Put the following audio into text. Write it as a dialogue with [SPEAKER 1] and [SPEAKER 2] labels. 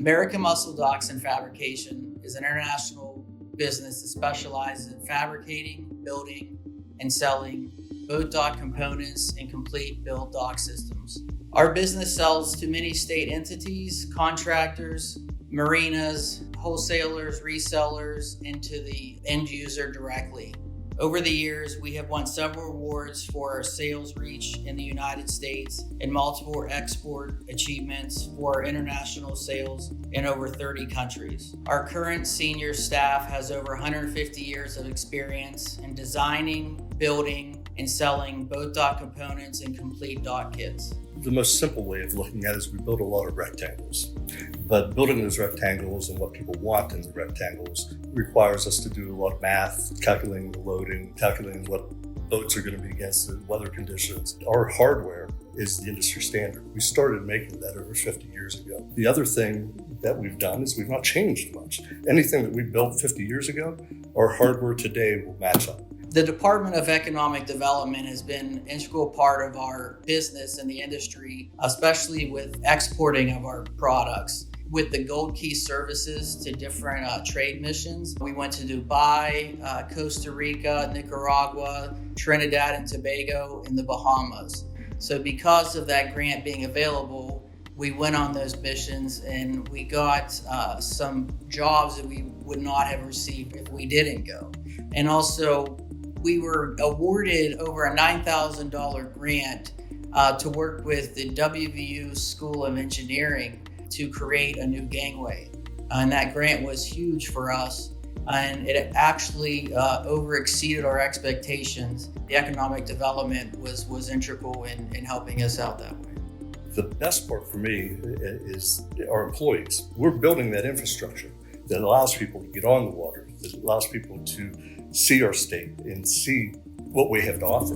[SPEAKER 1] American Muscle Docks and Fabrication is an international business that specializes in fabricating, building, and selling boat dock components and complete build dock systems. Our business sells to many state entities, contractors, marinas, wholesalers, resellers, and to the end user directly. Over the years, we have won several awards for our sales reach in the United States and multiple export achievements for our international sales in over 30 countries. Our current senior staff has over 150 years of experience in designing, building, and selling boat dock components and complete dock kits.
[SPEAKER 2] The most simple way of looking at it is we build a lot of rectangles. But building those rectangles and what people want in the rectangles requires us to do a lot of math, calculating the loading, calculating what boats are going to be against the weather conditions. Our hardware is the industry standard. We started making that over 50 years ago. The other thing that we've done is we've not changed much. Anything that we built 50 years ago, our hardware today will match up.
[SPEAKER 1] The Department of Economic Development has been an integral part of our business and the industry, especially with exporting of our products. With the Gold Key services to different trade missions, we went to Dubai, Costa Rica, Nicaragua, Trinidad and Tobago, and the Bahamas. So because of that grant being available, we went on those missions and we got some jobs that we would not have received if we didn't go. And also, we were awarded over a $9,000 grant to work with the WVU School of Engineering to create a new gangway. And that grant was huge for us, and it actually over-exceeded our expectations. The economic development was integral in helping us out that way.
[SPEAKER 2] The best part for me is our employees. We're building that infrastructure that allows people to get on the water, that allows people to see our state and see what we have to offer.